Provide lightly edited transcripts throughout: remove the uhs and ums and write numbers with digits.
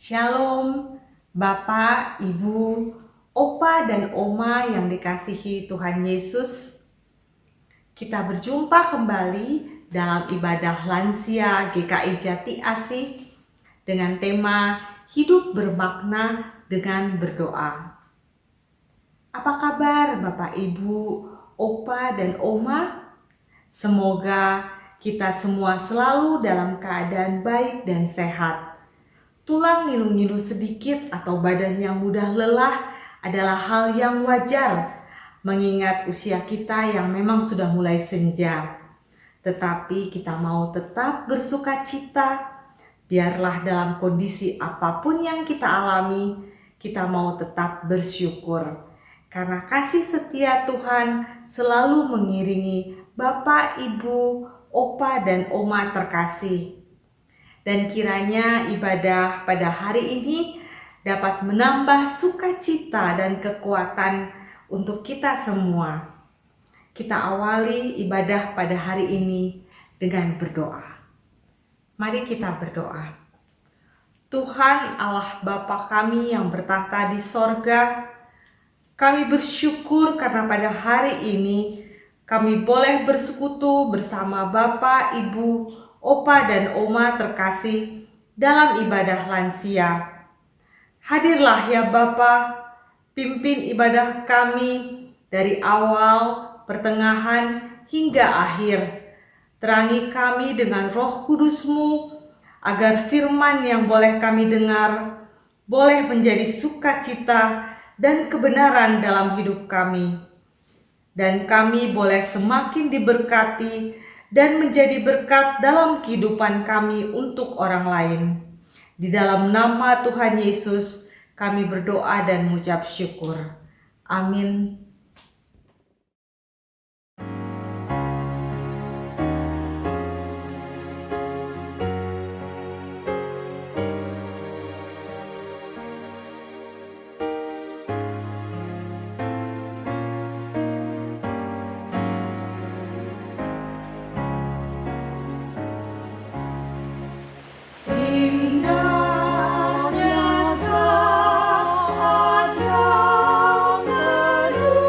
Shalom, Bapak, Ibu, Opa, dan Oma yang dikasihi Tuhan Yesus. Kita berjumpa kembali dalam ibadah lansia GKI Jati Asih dengan tema Hidup Bermakna dengan Berdoa. Apa kabar Bapak, Ibu, Opa, dan Oma? Semoga kita semua selalu dalam keadaan baik dan sehat. Tulang ngilu-ngilu sedikit atau badan yang mudah lelah adalah hal yang wajar, mengingat usia kita yang memang sudah mulai senja. Tetapi kita mau tetap bersuka cita, biarlah dalam kondisi apapun yang kita alami, kita mau tetap bersyukur. Karena kasih setia Tuhan selalu mengiringi Bapak, Ibu, Opa, dan Oma terkasih. Dan kiranya ibadah pada hari ini dapat menambah sukacita dan kekuatan untuk kita semua. Kita awali ibadah pada hari ini dengan berdoa. Mari kita berdoa. Tuhan Allah Bapa kami yang bertahta di sorga, kami bersyukur karena pada hari ini kami boleh bersekutu bersama Bapak, Ibu, Opa, dan Oma terkasih dalam ibadah lansia. Hadirlah ya Bapa, pimpin ibadah kami dari awal, pertengahan, hingga akhir. Terangi kami dengan Roh Kudus-Mu, agar firman yang boleh kami dengar boleh menjadi sukacita dan kebenaran dalam hidup kami. Dan kami boleh semakin diberkati dan menjadi berkat dalam kehidupan kami untuk orang lain. Di dalam nama Tuhan Yesus kami berdoa dan mengucap syukur. Amin. Indahnya saat yang kedua.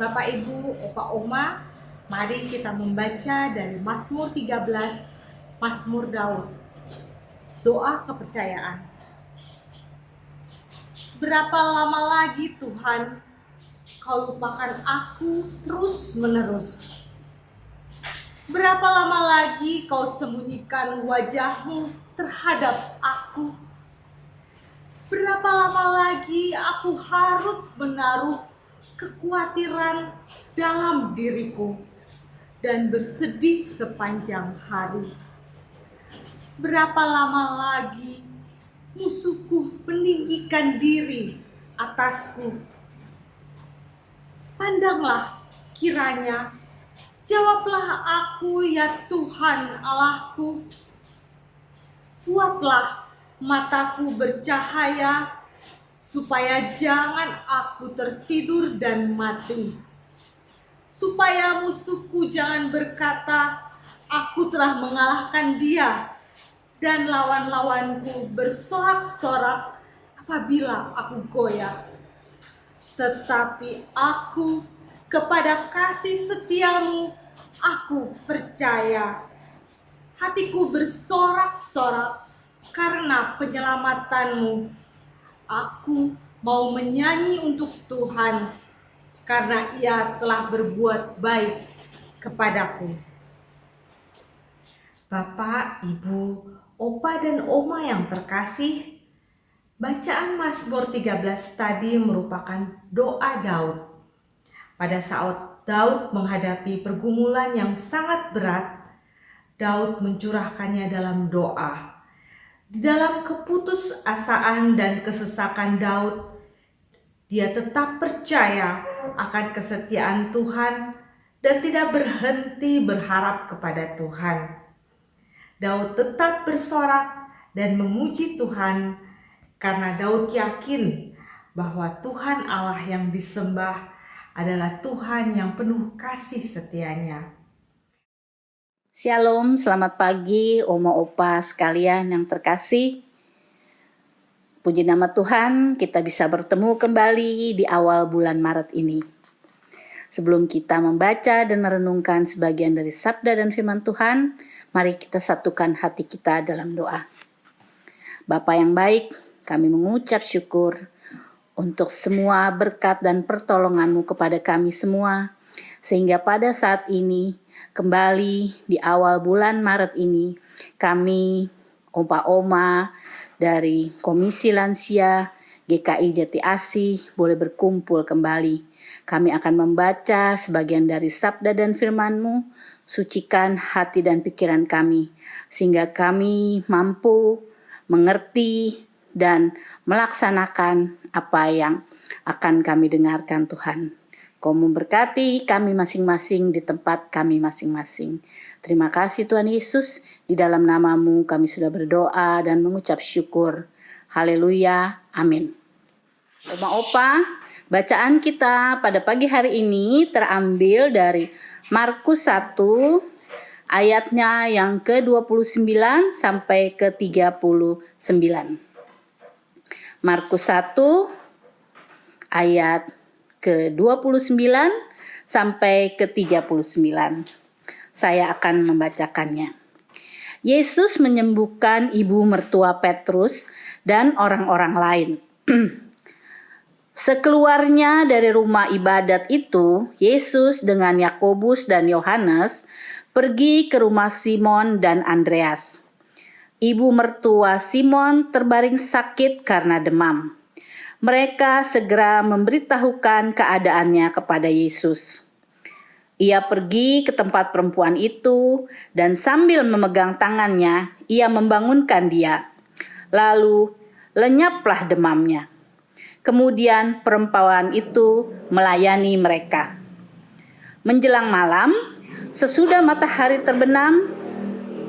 Bapak, Ibu, Opa, Oma, mari kita membaca dari Mazmur 13, Mazmur Daud. Doa kepercayaan. Berapa lama lagi Tuhan Kau lupakan aku terus-menerus? Berapa lama lagi Kau sembunyikan wajah-Mu terhadap aku? Berapa lama lagi aku harus menaruh kekhawatiran dalam diriku dan bersedih sepanjang hari? Berapa lama lagi musuhku meninggikan diri atasku? Pandanglah kiranya, jawablah aku ya Tuhan Allahku. Buatlah mataku bercahaya, supaya jangan aku tertidur dan mati. Supaya musuhku jangan berkata, aku telah mengalahkan dia, dan lawan-lawanku bersorak-sorak apabila aku goyah. Tetapi aku kepada kasih setiamu aku percaya. Hatiku bersorak-sorak karena penyelamatanmu. Aku mau menyanyi untuk Tuhan karena Ia telah berbuat baik kepadaku. Bapak, Ibu, Opa dan Oma yang terkasih, bacaan Mazmur 13 tadi merupakan doa Daud. Pada saat Daud menghadapi pergumulan yang sangat berat, Daud mencurahkannya dalam doa. Di dalam keputusasaan dan kesesakan Daud, dia tetap percaya akan kesetiaan Tuhan dan tidak berhenti berharap kepada Tuhan. Daud tetap bersorak dan memuji Tuhan karena Daud yakin bahwa Tuhan Allah yang disembah adalah Tuhan yang penuh kasih setianya. Shalom, selamat pagi Oma Opa sekalian yang terkasih. Puji nama Tuhan, kita bisa bertemu kembali di awal bulan Maret ini. Sebelum kita membaca dan merenungkan sebagian dari sabda dan firman Tuhan, mari kita satukan hati kita dalam doa. Bapa yang baik, kami mengucap syukur untuk semua berkat dan pertolongan-Mu kepada kami semua, sehingga pada saat ini, kembali di awal bulan Maret ini, kami, Opa Oma, dari Komisi Lansia GKI Jati Asih boleh berkumpul kembali. Kami akan membaca sebagian dari sabda dan firman-Mu, sucikan hati dan pikiran kami, sehingga kami mampu mengerti dan melaksanakan apa yang akan kami dengarkan Tuhan. Kau memberkati kami masing-masing di tempat kami masing-masing. Terima kasih Tuhan Yesus, di dalam nama-Mu kami sudah berdoa dan mengucap syukur. Haleluya, amin. Oma Opa, bacaan kita pada pagi hari ini terambil dari Markus 1 ayatnya yang ke-29 sampai ke-39. Markus 1 ayat ke-29 sampai ke-39. Saya akan membacakannya. Yesus menyembuhkan ibu mertua Petrus dan orang-orang lain. Sekeluarnya dari rumah ibadat itu, Yesus dengan Yakobus dan Yohanes pergi ke rumah Simon dan Andreas. Ibu mertua Simon terbaring sakit karena demam. Mereka segera memberitahukan keadaannya kepada Yesus. Ia pergi ke tempat perempuan itu dan sambil memegang tangannya, ia membangunkan dia. Lalu lenyaplah demamnya. Kemudian perempuan itu melayani mereka. Menjelang malam, sesudah matahari terbenam,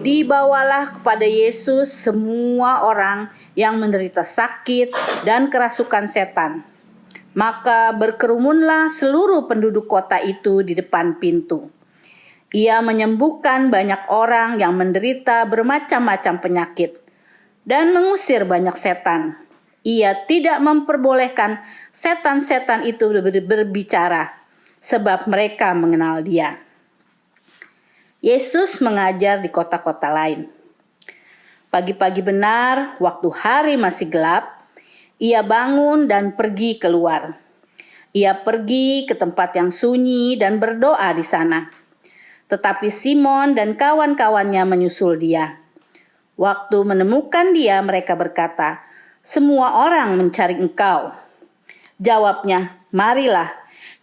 dibawalah kepada Yesus semua orang yang menderita sakit dan kerasukan setan. Maka berkerumunlah seluruh penduduk kota itu di depan pintu. Ia menyembuhkan banyak orang yang menderita bermacam-macam penyakit dan mengusir banyak setan. Ia tidak memperbolehkan setan-setan itu berbicara, sebab mereka mengenal Dia. Yesus mengajar di kota-kota lain. Pagi-pagi benar, waktu hari masih gelap, Ia bangun dan pergi keluar. Ia pergi ke tempat yang sunyi dan berdoa di sana. Tetapi Simon dan kawan-kawannya menyusul Dia. Waktu menemukan Dia, mereka berkata, "Semua orang mencari Engkau." Jawabnya, "Marilah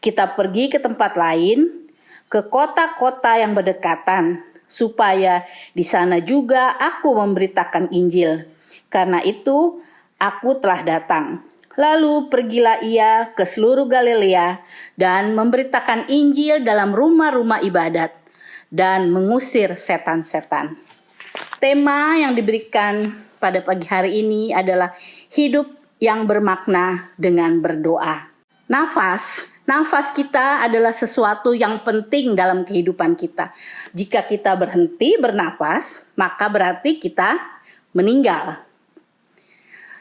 kita pergi ke tempat lain, ke kota-kota yang berdekatan, supaya di sana juga aku memberitakan Injil. Karena itu aku telah datang." Lalu pergilah Ia ke seluruh Galilea dan memberitakan Injil dalam rumah-rumah ibadat dan mengusir setan-setan. Tema yang diberikan pada pagi hari ini adalah hidup yang bermakna dengan berdoa. Nafas kita adalah sesuatu yang penting dalam kehidupan kita. Jika kita berhenti bernafas, maka berarti kita meninggal.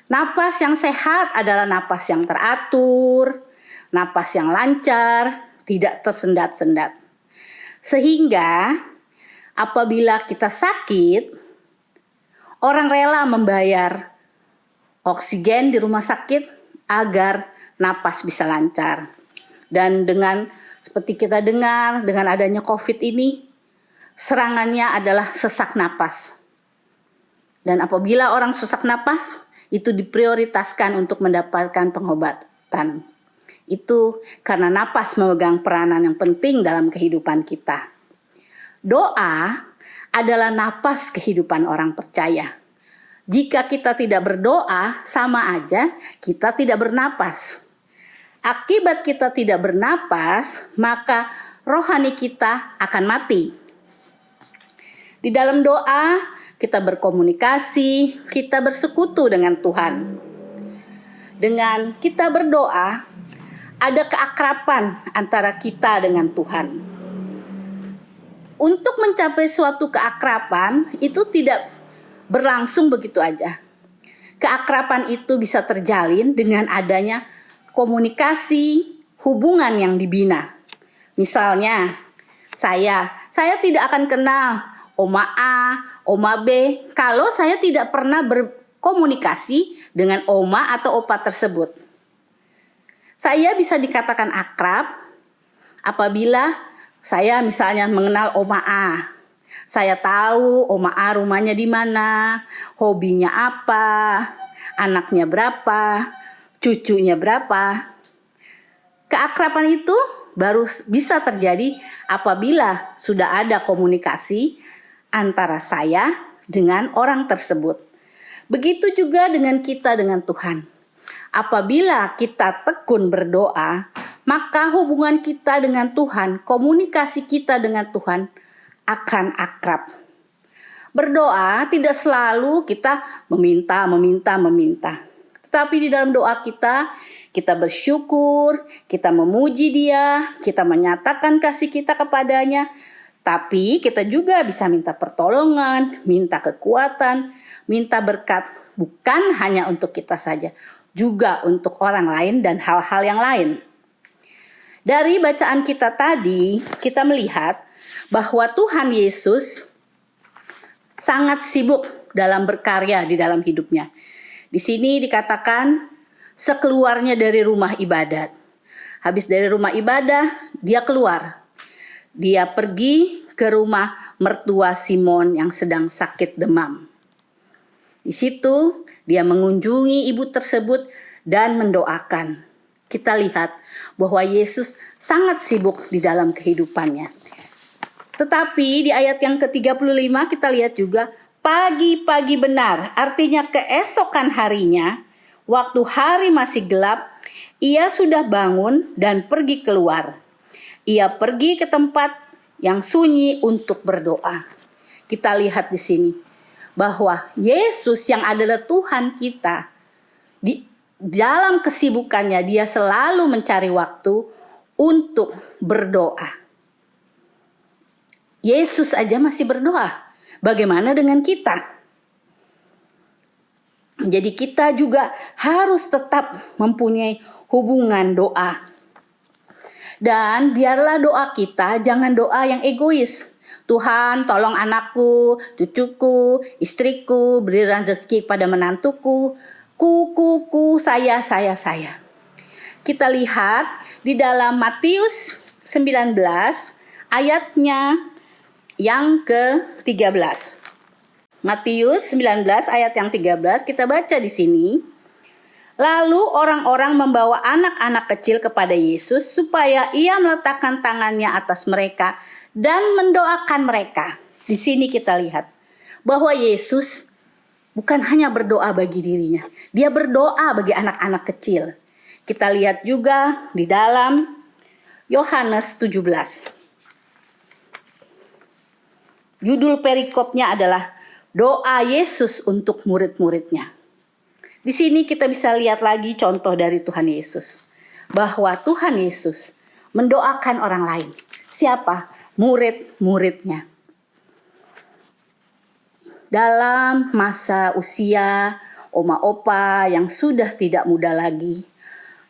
Napas yang sehat adalah napas yang teratur, napas yang lancar, tidak tersendat-sendat. Sehingga apabila kita sakit, orang rela membayar oksigen di rumah sakit agar napas bisa lancar. Dan dengan seperti kita dengar dengan adanya COVID ini, serangannya adalah sesak napas. Dan apabila orang sesak napas, itu diprioritaskan untuk mendapatkan pengobatan. Itu karena napas memegang peranan yang penting dalam kehidupan kita. Doa adalah napas kehidupan orang percaya. Jika kita tidak berdoa, sama aja kita tidak bernapas. Akibat kita tidak bernapas, maka rohani kita akan mati. Di dalam doa, kita berkomunikasi, kita bersekutu dengan Tuhan. Dengan kita berdoa, ada keakraban antara kita dengan Tuhan. Untuk mencapai suatu keakraban, itu tidak berlangsung begitu aja. Keakraban itu bisa terjalin dengan adanya komunikasi, hubungan yang dibina. Misalnya, saya tidak akan kenal Oma A, Oma B, kalau saya tidak pernah berkomunikasi dengan Oma atau Opa tersebut. Saya bisa dikatakan akrab apabila saya misalnya mengenal Oma A. Saya tahu Oma A rumahnya di mana, hobinya apa, anaknya berapa, cucunya berapa. Keakraban itu baru bisa terjadi apabila sudah ada komunikasi antara saya dengan orang tersebut. Begitu juga dengan kita dengan Tuhan. Apabila kita tekun berdoa, maka hubungan kita dengan Tuhan, komunikasi kita dengan Tuhan akan akrab. Berdoa tidak selalu kita meminta. Tetapi di dalam doa kita bersyukur, kita memuji Dia, kita menyatakan kasih kita kepadanya. Tapi kita juga bisa minta pertolongan, minta kekuatan, minta berkat, bukan hanya untuk kita saja, juga untuk orang lain dan hal-hal yang lain. Dari bacaan kita tadi, kita melihat bahwa Tuhan Yesus sangat sibuk dalam berkarya di dalam hidupnya. Di sini dikatakan sekeluarnya dari rumah ibadat. Habis dari rumah ibadah, dia keluar. Dia pergi ke rumah mertua Simon yang sedang sakit demam. Di situ dia mengunjungi ibu tersebut dan mendoakan. Kita lihat bahwa Yesus sangat sibuk di dalam kehidupannya. Tetapi di ayat yang ke-35 kita lihat juga pagi-pagi benar, artinya keesokan harinya, waktu hari masih gelap, ia sudah bangun dan pergi keluar. Ia pergi ke tempat yang sunyi untuk berdoa. Kita lihat di sini bahwa Yesus yang adalah Tuhan kita, di dalam kesibukannya dia selalu mencari waktu untuk berdoa. Yesus aja masih berdoa. Bagaimana dengan kita? Jadi kita juga harus tetap mempunyai hubungan doa. Dan biarlah doa kita jangan doa yang egois. Tuhan, tolong anakku, cucuku, istriku, beri rezeki pada menantuku, saya. Kita lihat di dalam Matius 19 ayatnya yang ke-13. Matius 19 ayat yang 13 kita baca di sini. Lalu orang-orang membawa anak-anak kecil kepada Yesus supaya ia meletakkan tangannya atas mereka dan mendoakan mereka. Di sini kita lihat bahwa Yesus bukan hanya berdoa bagi dirinya, dia berdoa bagi anak-anak kecil. Kita lihat juga di dalam Yohanes 17. Judul perikopnya adalah doa Yesus untuk murid-muridnya. Di sini kita bisa lihat lagi contoh dari Tuhan Yesus. Bahwa Tuhan Yesus mendoakan orang lain. Siapa? Murid-muridnya. Dalam masa usia oma opa yang sudah tidak muda lagi,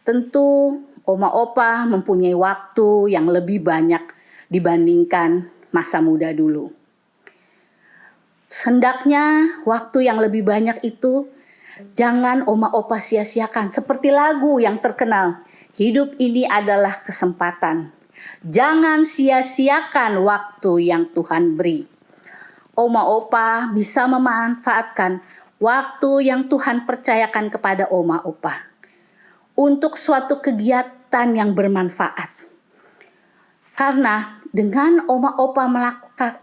tentu oma opa mempunyai waktu yang lebih banyak dibandingkan masa muda dulu. Hendaknya waktu yang lebih banyak itu jangan oma opa sia-siakan. Seperti lagu yang terkenal, hidup ini adalah kesempatan. Jangan sia-siakan waktu yang Tuhan beri. Oma opa bisa memanfaatkan waktu yang Tuhan percayakan kepada oma opa untuk suatu kegiatan yang bermanfaat. Karena dengan oma opa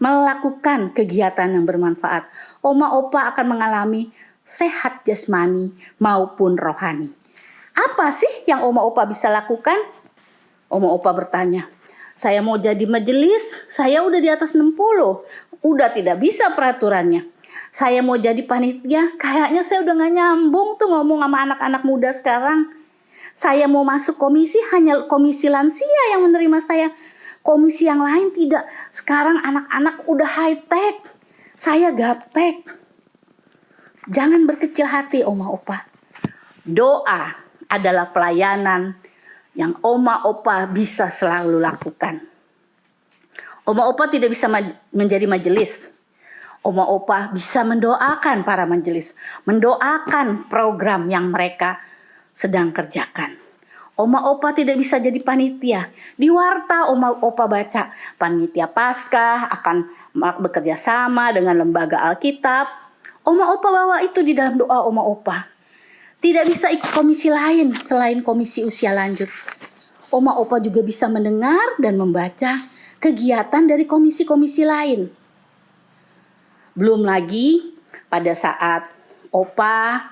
melakukan kegiatan yang bermanfaat, oma opa akan mengalami sehat jasmani maupun rohani. Apa sih yang oma opa bisa lakukan? Oma opa bertanya, saya mau jadi majelis, saya udah di atas 60, udah tidak bisa peraturannya. Saya mau jadi panitia, kayaknya saya udah gak nyambung tuh ngomong sama anak-anak muda sekarang. Saya mau masuk komisi, hanya komisi lansia yang menerima saya. Komisi yang lain tidak. Sekarang anak-anak udah high tech, saya gaptek. Jangan berkecil hati oma opa. Doa adalah pelayanan yang oma opa bisa selalu lakukan. Oma opa tidak bisa menjadi majelis. Oma opa bisa mendoakan para majelis, mendoakan program yang mereka sedang kerjakan. Oma opa tidak bisa jadi panitia. Di warta oma opa baca panitia Paskah akan bekerja sama dengan lembaga Alkitab. Oma opa bawa itu di dalam doa oma opa. Tidak bisa ikut komisi lain selain komisi usia lanjut. Oma opa juga bisa mendengar dan membaca kegiatan dari komisi-komisi lain. Belum lagi pada saat opa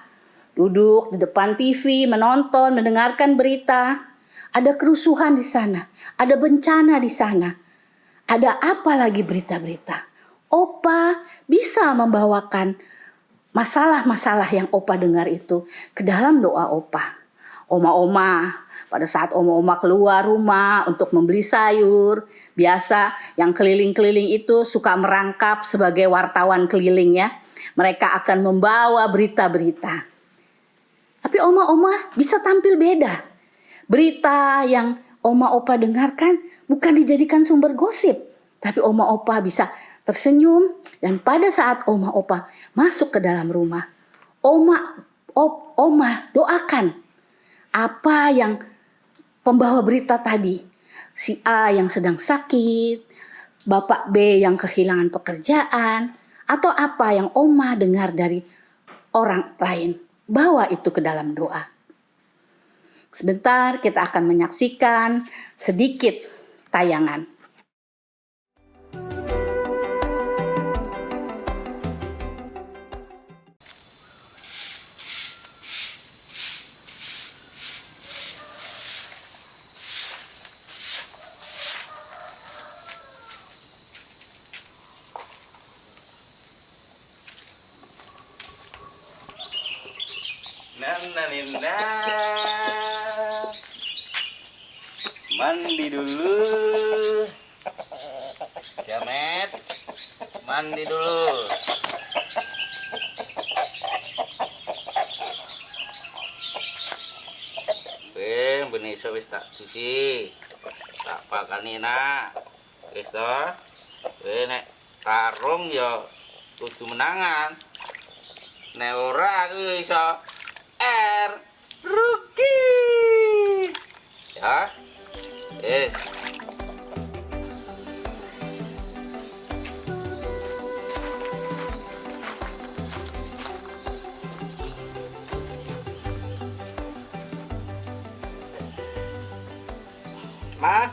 duduk di depan TV, menonton, mendengarkan berita. Ada kerusuhan di sana, ada bencana di sana. Ada apa lagi berita-berita? Opa bisa membawakan masalah-masalah yang opa dengar itu ke dalam doa opa. Oma-oma, pada saat oma-oma keluar rumah untuk membeli sayur, biasa yang keliling-keliling itu suka merangkap sebagai wartawan keliling ya. Mereka akan membawa berita-berita. Tapi oma-oma bisa tampil beda. Berita yang oma opa dengarkan bukan dijadikan sumber gosip. Tapi oma opa bisa tersenyum. Dan pada saat oma opa masuk ke dalam rumah, oma doakan apa yang pembawa berita tadi. Si A yang sedang sakit, Bapak B yang kehilangan pekerjaan, atau apa yang oma dengar dari orang lain. Bawa itu ke dalam doa. Sebentar kita akan menyaksikan sedikit tayangan. Nana, mandi dulu. Jamet, mandi dulu. Benih wis tak cuci. pakanina. Wis to. Kowe nek tarung ya kudu menangan. Nek ora aku iso rugi. Ya. Wis. Mas,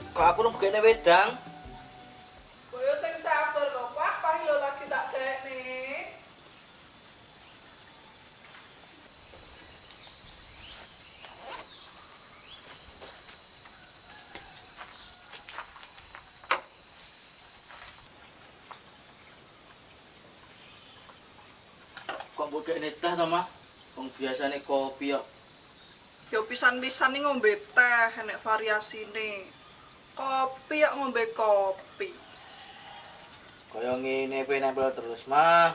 kok aku nunggu kene wedang? Koyo sing sabar kok, Pak yo lagi tak dekne. Kok mbok kene teh to, Mas? Wong biasane kopi kok. Yo pisan-pisan nih ngombe teh, enek variasine. Kopi ya ngombe kopi. Kaya ngene pe nempel terus, Mas.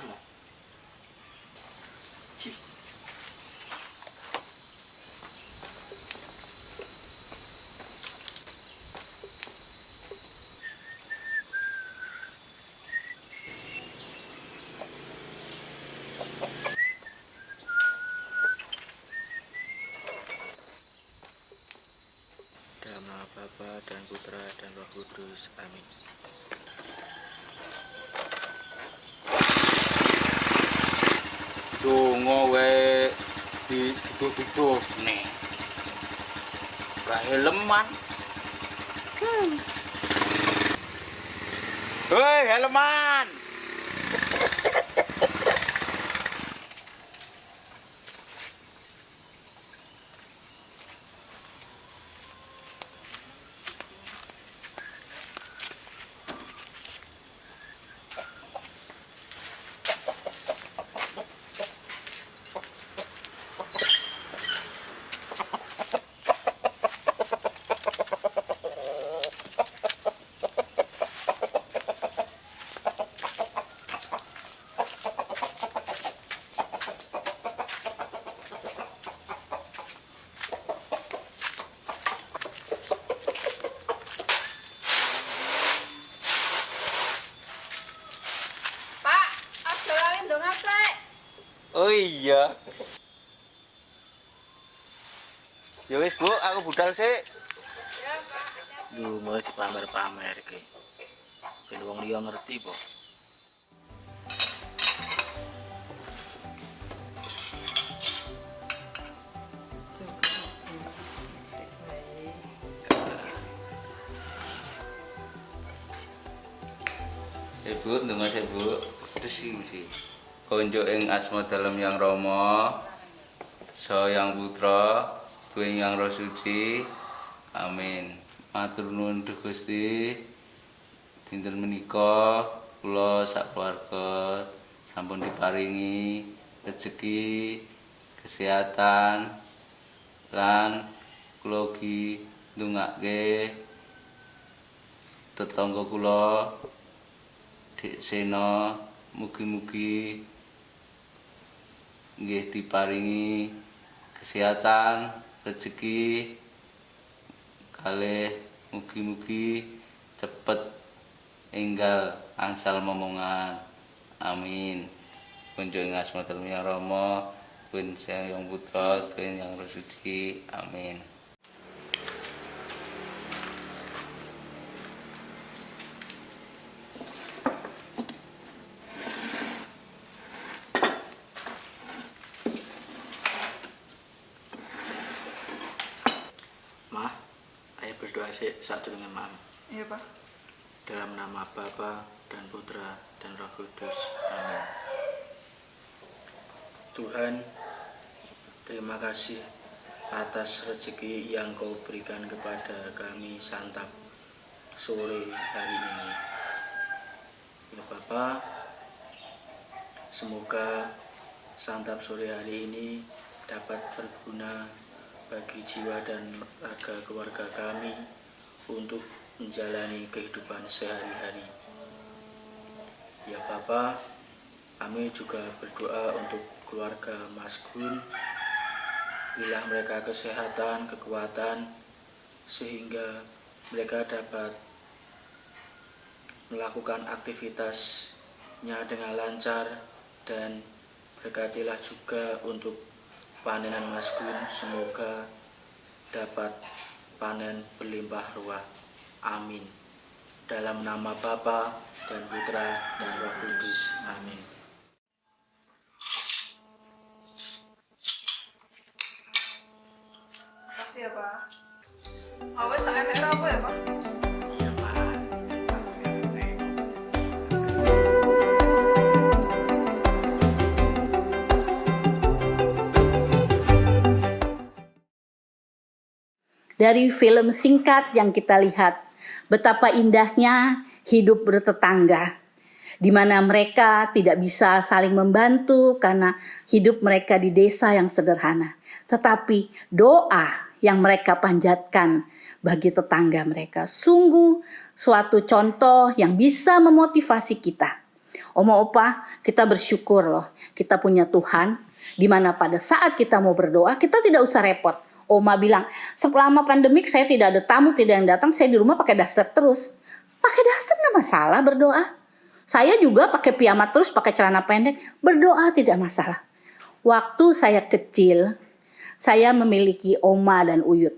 Dalam nama Bapa dan Putra dan Roh Kudus. Amin. Donga wae ditutup nih. Gak helman. Hei, helman. Pak, ada angin dong apa? Oh iya. Ya wis, Bu, aku budal sik. Ya, Pak. Lu mau dipamer-pamer iki. Ben wong liya ngerti kok. Bu, ndonga sik, Bu. Mesti. Konjuk ing asma dalem Yang Rama, Sa Yang Putra, Tuwing Yang Roh Suci. Amin. Matur nuwun Duh Gusti. Dinten menika kula sak keluarga sampun diparingi rezeki, kesehatan, lan kula ugi ndongake tetangga kula Dik Sena mugi-mugi nggih diparingi kesehatan, rezeki kalih mugi-mugi cepet enggal angsal momongan. Amin. Kunjuk ing asma Dalem Yang Rama, Tuwin Yang Putra, Tuwin Yang Roh Suci. Amin. Mah, ayo berdoa sik sadurunge Mam. Iya, Pak. Dalam nama Bapa dan Putra dan Roh Kudus. Amin. Tuhan, terima kasih atas rezeki yang Kau berikan kepada kami santap sore hari ini. Ya Bapa, semoga santap sore hari ini dapat berguna bagi jiwa dan raga keluarga kami untuk menjalani kehidupan sehari-hari. Ya Bapa, kami juga berdoa untuk keluarga Mas Gun, berilah mereka kesehatan, kekuatan, sehingga mereka dapat melakukan aktivitasnya dengan lancar, dan berkatilah juga untuk panenan Mas Gun, semoga dapat panen berlimpah ruah. Amin. Dalam nama Bapa dan Putra dan Roh Kudus. Amin. Makasih ya, Pak. Awas saya merah apa ya, Pak? Iya, Pak. Dari film singkat yang kita lihat, betapa indahnya hidup bertetangga, di mana mereka tidak bisa saling membantu karena hidup mereka di desa yang sederhana. Tetapi doa yang mereka panjatkan bagi tetangga mereka sungguh suatu contoh yang bisa memotivasi kita. Oma opa, kita bersyukur loh, kita punya Tuhan, di mana pada saat kita mau berdoa, kita tidak usah repot. Oma bilang, selama pandemik saya tidak ada tamu, tidak yang datang, saya di rumah pakai daster terus. Pakai daster nggak masalah berdoa. Saya juga pakai piyama terus, pakai celana pendek, berdoa tidak masalah. Waktu saya kecil, saya memiliki oma dan uyut.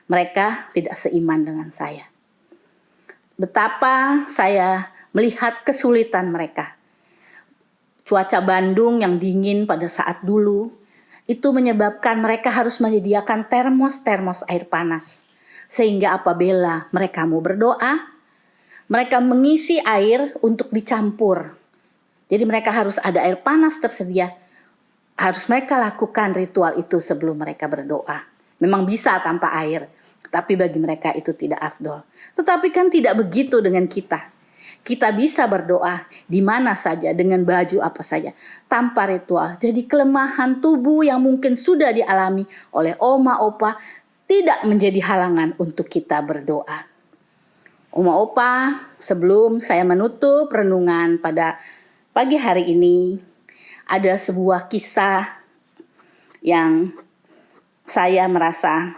Mereka tidak seiman dengan saya. Betapa saya melihat kesulitan mereka. Cuaca Bandung yang dingin pada saat dulu, itu menyebabkan mereka harus menyediakan termos air panas. Sehingga apabila mereka mau berdoa, mereka mengisi air untuk dicampur. Jadi mereka harus ada air panas tersedia. Harus mereka lakukan ritual itu sebelum mereka berdoa. Memang bisa tanpa air, tapi bagi mereka itu tidak afdol. Tetapi kan tidak begitu dengan kita. Kita bisa berdoa di mana saja, dengan baju apa saja, tanpa ritual. Jadi kelemahan tubuh yang mungkin sudah dialami oleh oma opa tidak menjadi halangan untuk kita berdoa. Oma opa, sebelum saya menutup renungan pada pagi hari ini, ada sebuah kisah yang saya merasa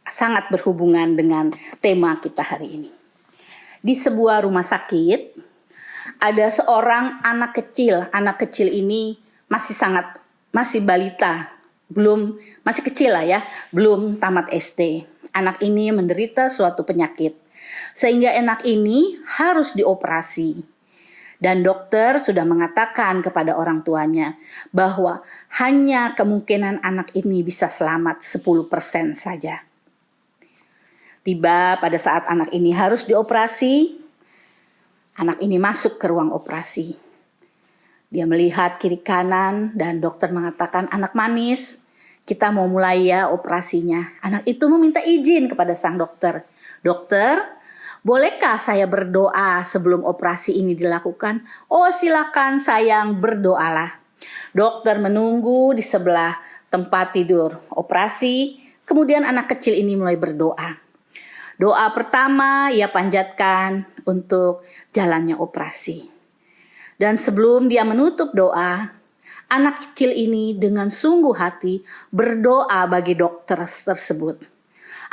sangat berhubungan dengan tema kita hari ini. Di sebuah rumah sakit, ada seorang anak kecil. Anak kecil ini masih balita, masih kecil lah ya, belum tamat SD. Anak ini menderita suatu penyakit, sehingga anak ini harus dioperasi. Dan dokter sudah mengatakan kepada orang tuanya bahwa hanya kemungkinan anak ini bisa selamat 10% saja. Tiba pada saat anak ini harus dioperasi, anak ini masuk ke ruang operasi. Dia melihat kiri kanan dan dokter mengatakan, anak manis, kita mau mulai ya operasinya. Anak itu meminta izin kepada sang dokter. Dokter, bolehkah saya berdoa sebelum operasi ini dilakukan? Oh silakan sayang, berdoalah. Dokter menunggu di sebelah tempat tidur operasi, kemudian anak kecil ini mulai berdoa. Doa pertama ia panjatkan untuk jalannya operasi. Dan sebelum dia menutup doa, anak kecil ini dengan sungguh hati berdoa bagi dokter tersebut.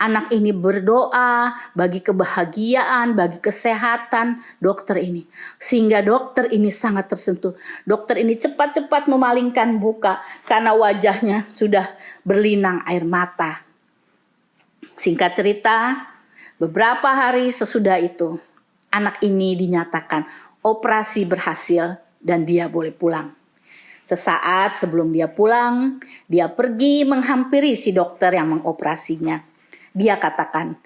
Anak ini berdoa bagi kebahagiaan, bagi kesehatan dokter ini. Sehingga dokter ini sangat tersentuh. Dokter ini cepat-cepat memalingkan muka karena wajahnya sudah berlinang air mata. Singkat cerita, beberapa hari sesudah itu, anak ini dinyatakan operasi berhasil dan dia boleh pulang. Sesaat sebelum dia pulang, dia pergi menghampiri si dokter yang mengoperasinya. Dia katakan,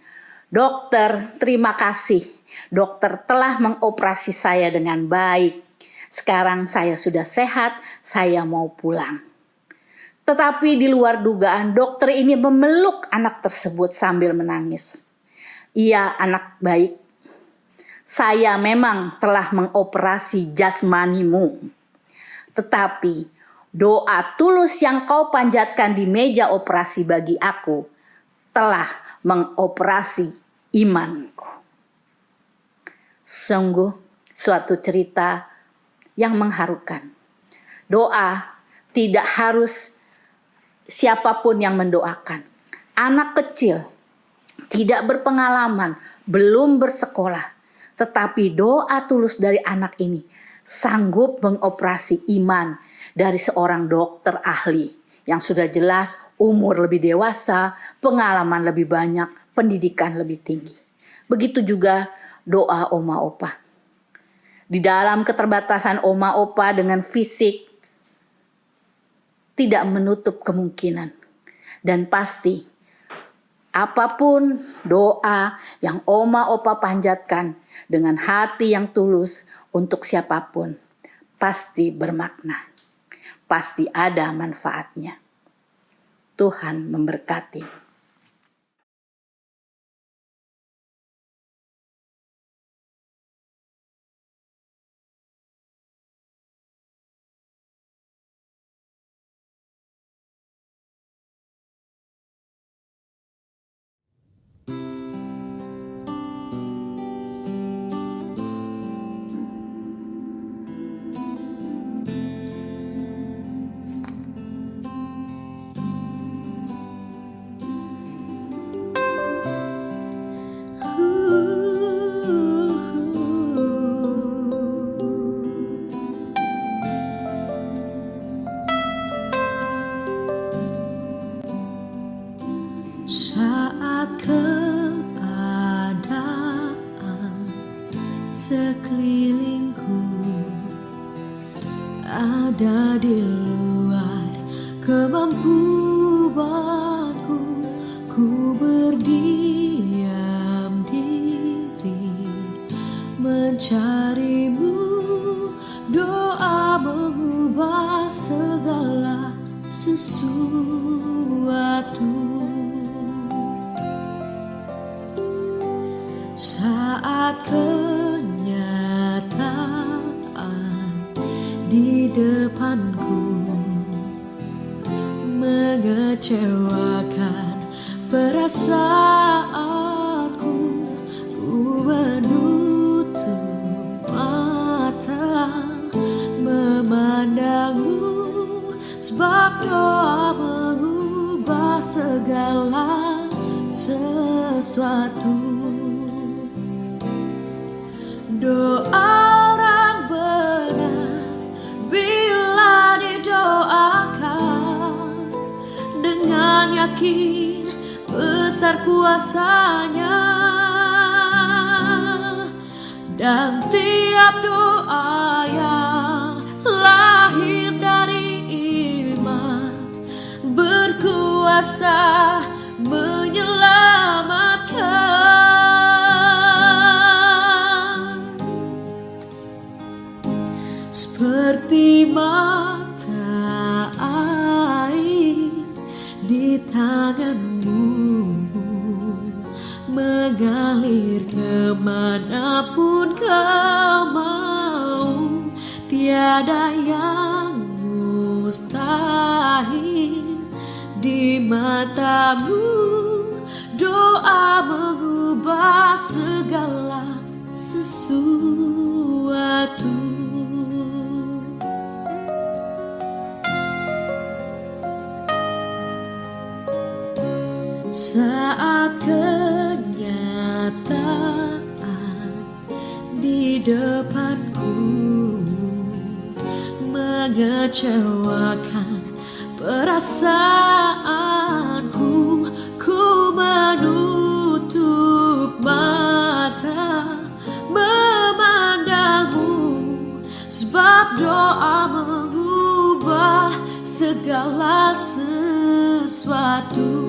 dokter terima kasih, dokter telah mengoperasi saya dengan baik. Sekarang saya sudah sehat, saya mau pulang. Tetapi di luar dugaan, dokter ini memeluk anak tersebut sambil menangis. Iya anak baik, saya memang telah mengoperasi jasmanimu. Tetapi doa tulus yang kau panjatkan di meja operasi bagi aku telah mengoperasi imanku. Sungguh suatu cerita yang mengharukan. Doa tidak harus siapapun yang mendoakan. Anak kecil tidak berpengalaman, belum bersekolah, tetapi doa tulus dari anak ini sanggup mengoperasi iman dari seorang dokter ahli yang sudah jelas umur lebih dewasa, pengalaman lebih banyak, pendidikan lebih tinggi. Begitu juga doa oma opa. Di dalam keterbatasan oma opa dengan fisik tidak menutup kemungkinan. Dan pasti apapun doa yang oma opa panjatkan dengan hati yang tulus untuk siapapun pasti bermakna. Pasti ada manfaatnya. Tuhan memberkati. Saat keadaan sekelilingku ada di luar kemampuanku, ku berdiam diri mencarimu. Doa mengubah segala sesuatu. Saat kenyataan di depanku mengecewakan perasaanku, ku menutup mata memandangmu, sebab doa mengubah segala sesuatu. Doa orang benar bila didoakan dengan yakin besar kuasanya, dan tiap doa yang lahir dari iman berkuasa menyelamatkan. Seperti mata air di tanganmu mengalir kemanapun kau mau, tiada yang mustahil di matamu. Doa mengubah segala sesuatu. Saat kenyataan di depanku mengecewakan perasaanku, ku menutup mata memandangmu, sebab doa mengubah segala sesuatu.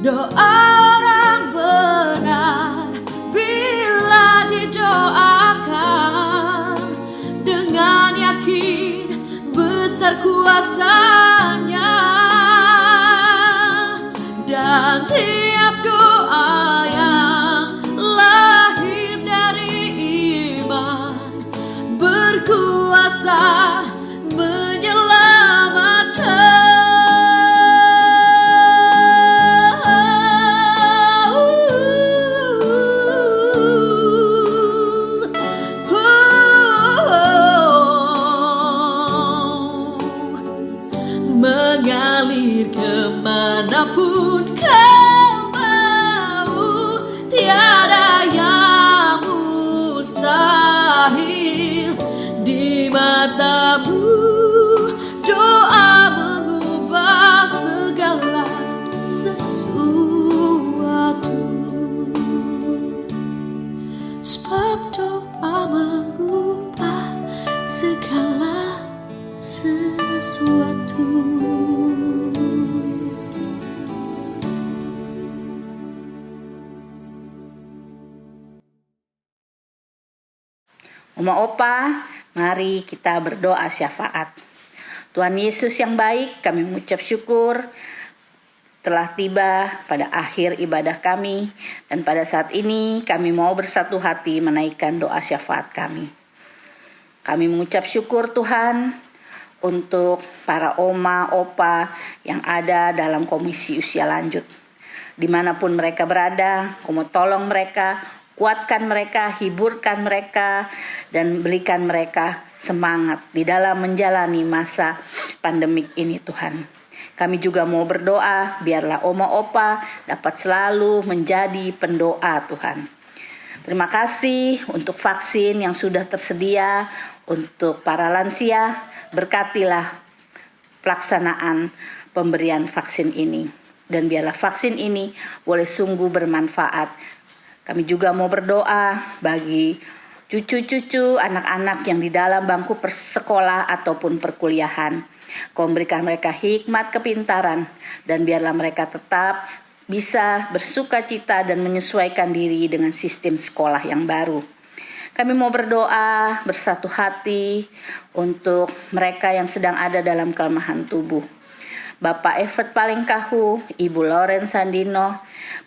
Doa orang benar bila didoakan dengan yakin besar kuasanya, dan tiap doa yang lahir dari iman berkuasa menyelamatkan. Mengalir kemanapun Oma Opa, mari kita berdoa syafaat. Tuhan Yesus yang baik, kami mengucap syukur telah tiba pada akhir ibadah kami, dan pada saat ini kami mau bersatu hati menaikkan doa syafaat kami. Kami mengucap syukur Tuhan untuk para oma, opa yang ada dalam komisi usia lanjut. Dimanapun mereka berada, Kamu tolong mereka, kuatkan mereka, hiburkan mereka, dan berikan mereka semangat di dalam menjalani masa pandemik ini Tuhan. Kami juga mau berdoa, biarlah oma opa dapat selalu menjadi pendoa Tuhan. Terima kasih untuk vaksin yang sudah tersedia untuk para lansia. Berkatilah pelaksanaan pemberian vaksin ini. Dan biarlah vaksin ini boleh sungguh bermanfaat. Kami juga mau berdoa bagi cucu-cucu, anak-anak yang di dalam bangku sekolah ataupun perkuliahan. Kau memberikan mereka hikmat kepintaran, dan biarlah mereka tetap bisa bersuka cita dan menyesuaikan diri dengan sistem sekolah yang baru. Kami mau berdoa bersatu hati untuk mereka yang sedang ada dalam kelemahan tubuh. Bapak Evert Palengkahu, Ibu Loren Sandino,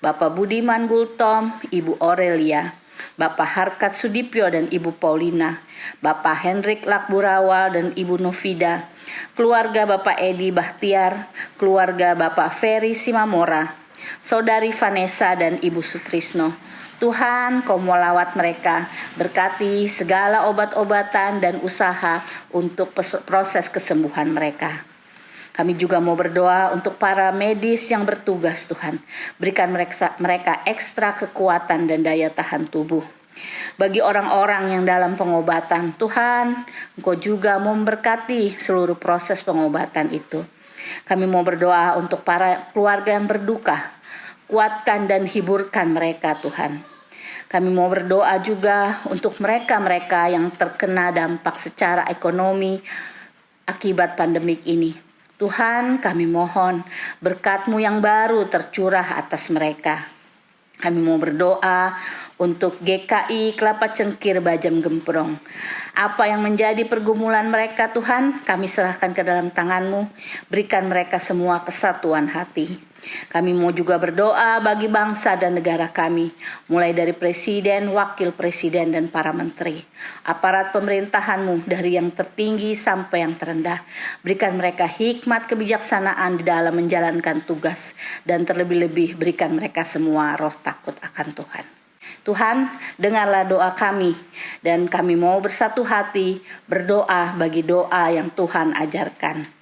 Bapak Budiman Gultom, Ibu Aurelia, Bapak Harkat Sudipyo dan Ibu Paulina, Bapak Hendrik Lakburawal dan Ibu Novida, keluarga Bapak Edi Bahtiar, keluarga Bapak Ferry Simamora, Saudari Vanessa dan Ibu Sutrisno. Tuhan, Kau mau lawat mereka, berkati segala obat-obatan dan usaha untuk proses kesembuhan mereka. Kami juga mau berdoa untuk para medis yang bertugas Tuhan. Berikan mereka ekstra kekuatan dan daya tahan tubuh. Bagi orang-orang yang dalam pengobatan, Tuhan, Engkau juga memberkati seluruh proses pengobatan itu. Kami mau berdoa untuk para keluarga yang berduka. Kuatkan dan hiburkan mereka Tuhan. Kami mau berdoa juga untuk mereka-mereka yang terkena dampak secara ekonomi akibat pandemik ini. Tuhan, kami mohon berkat-Mu yang baru tercurah atas mereka. Kami mau berdoa untuk GKI Kelapa Cengkir Bajam Gemprong. Apa yang menjadi pergumulan mereka Tuhan, kami serahkan ke dalam tangan-Mu. Berikan mereka semua kesatuan hati. Kami mau juga berdoa bagi bangsa dan negara kami, mulai dari presiden, wakil presiden, dan para menteri. Aparat pemerintahan-Mu dari yang tertinggi sampai yang terendah. Berikan mereka hikmat kebijaksanaan di dalam menjalankan tugas, dan terlebih-lebih berikan mereka semua roh takut akan Tuhan. Tuhan, dengarlah doa kami, dan kami mau bersatu hati berdoa bagi doa yang Tuhan ajarkan.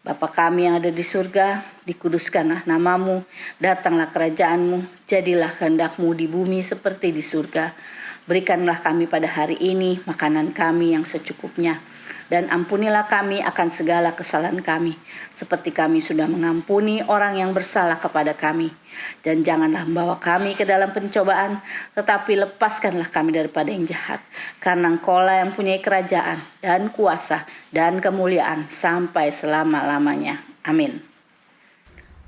Bapa kami yang ada di surga, dikuduskanlah nama-Mu, datanglah kerajaan-Mu, jadilah kehendak-Mu di bumi seperti di surga. Berikanlah kami pada hari ini makanan kami yang secukupnya, dan ampunilah kami akan segala kesalahan kami, seperti kami sudah mengampuni orang yang bersalah kepada kami. Dan janganlah membawa kami ke dalam pencobaan, tetapi lepaskanlah kami daripada yang jahat. Karena Engkau-lah yang punya kerajaan dan kuasa dan kemuliaan sampai selama-lamanya. Amin.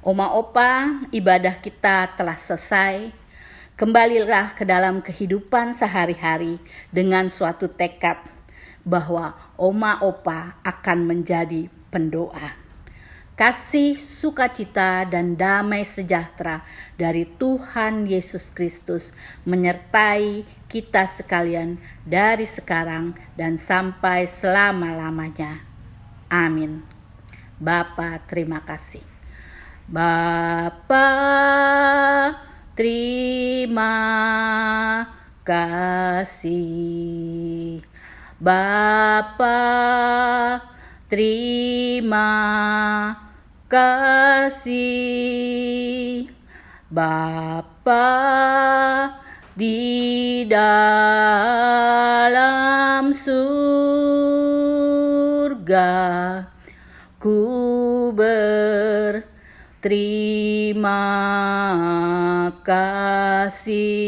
Oma Opa, ibadah kita telah selesai. Kembalilah ke dalam kehidupan sehari-hari dengan suatu tekad bahwa Oma Opa akan menjadi pendoa. Kasih, sukacita, dan damai sejahtera dari Tuhan Yesus Kristus menyertai kita sekalian dari sekarang dan sampai selama-lamanya. Amin. Bapa, terima kasih. Bapa, terima kasih. Bapa, terima kasih. Bapa di dalam surga, ku berterima kasih.